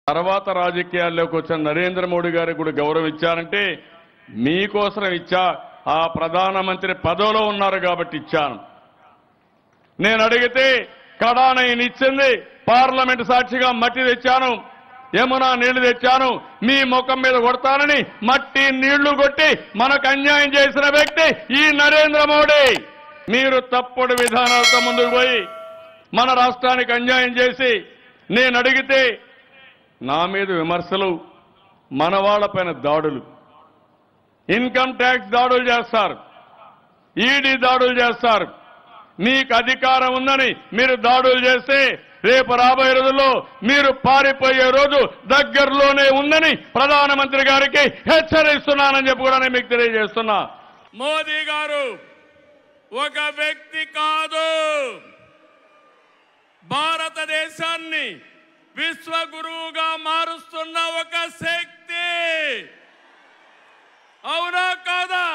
తర్వాత రాజకీయాల్లోకి వచ్చిన నరేంద్ర మోడీ గారికి కూడా గౌరవం ఇచ్చారంటే మీకోసం ఇచ్చా. ఆ ప్రధానమంత్రి పదవిలో ఉన్నారు కాబట్టి ఇచ్చాను. నేను అడిగితే కడానైన ఇచ్చింది, పార్లమెంట్ సాక్షిగా మట్టి తెచ్చాను, యమునా నీళ్లు తెచ్చాను, మీ ముఖం మీద కొడతానని మట్టి నీళ్లు కొట్టి మనకు అన్యాయం చేసిన వ్యక్తి ఈ నరేంద్ర మోడీ. మీరు తప్పుడు విధానాలతో ముందుకు పోయి మన రాష్ట్రానికి అన్యాయం చేసి నేను అడిగితే నా మీద విమర్శలు, మన వాళ్ళపైన దాడులు, ఇన్కమ్ ట్యాక్స్ దాడులు చేస్తారు, ఈడీ దాడులు చేస్తారు. మీకు అధికారం ఉందని మీరు దాడులు చేస్తే రేపు రాబోయే రోజుల్లో మీరు పారిపోయే రోజు దగ్గరలోనే ఉందని ప్రధానమంత్రి గారికి హెచ్చరిస్తున్నానని చెప్పి కూడా నేను మీకు తెలియజేస్తున్నా. మోదీ గారు ఒక వ్యక్తి కాదు, భారతదేశాన్ని విశ్వగురువుగా మారుస్తున్న ఒక శక్తి. అవునా కాదా?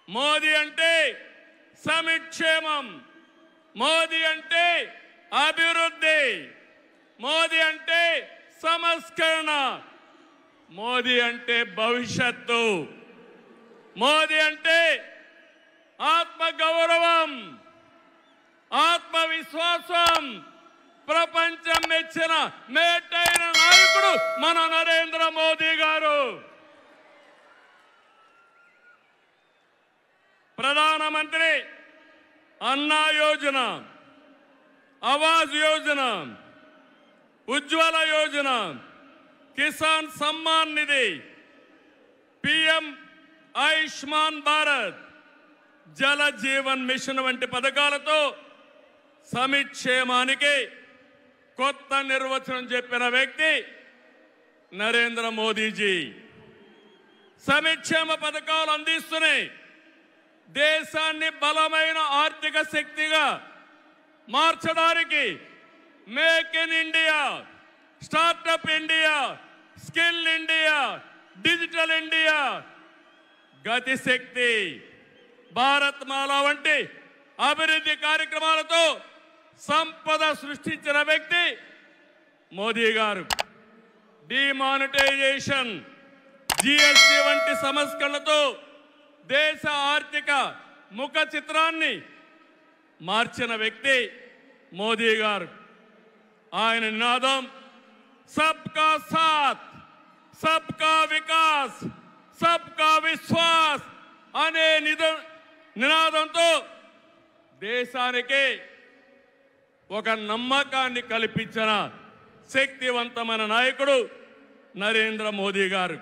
మోదీ అంటే సంక్షేమం, మోదీ అంటే అభివృద్ధి, మోదీ అంటే సంస్కరణ, మోదీ అంటే భవిష్యత్తు, మోదీ అంటే ఆత్మగౌరవం, ఆత్మవిశ్వాసం. ప్రపంచం మెచ్చిన మేటైన నాయకుడు మన నరేంద్ర మోదీ గారు. ప్రధానమంత్రి అన్నా యోజన, ఆవాజ్ యోజన, ఉజ్వల యోజన, కిసాన్ సమ్మాన్ నిధి, పిఎం ఆయుష్మాన్ భారత్, జల జీవన్ మిషన్ వంటి పథకాలతో సంక్షేమానికి కొత్త నిర్వచనం చెప్పిన వ్యక్తి నరేంద్ర మోదీజీ. సంక్షేమ పథకాలు అందిస్తున్నాయి, దేశాన్ని బలమైన ఆర్థిక శక్తిగా మార్చడానికి make in India, startup India, skill India, digital India, Gatishakti, Bharatmala వంటి అభివృద్ధి కార్యక్రమాలతో సంపద సృష్టించిన వ్యక్తి మోదీ గారు. డిమానిటైజేషన్, జిఎస్టి వంటి సంస్కరణలతో దేశ ఆర్థిక ముఖ చిత్రాన్ని మార్చిన వ్యక్తి మోదీ గారు. ఆయన నినాదం సబ్కా సాత్, సబ్కా వికాస్, సబ్కా విశ్వాస్ అనే నినాదంతో దేశానికి ఒక నమ్మకాన్ని కల్పించిన శక్తివంతమైన నాయకుడు నరేంద్ర మోదీ గారు.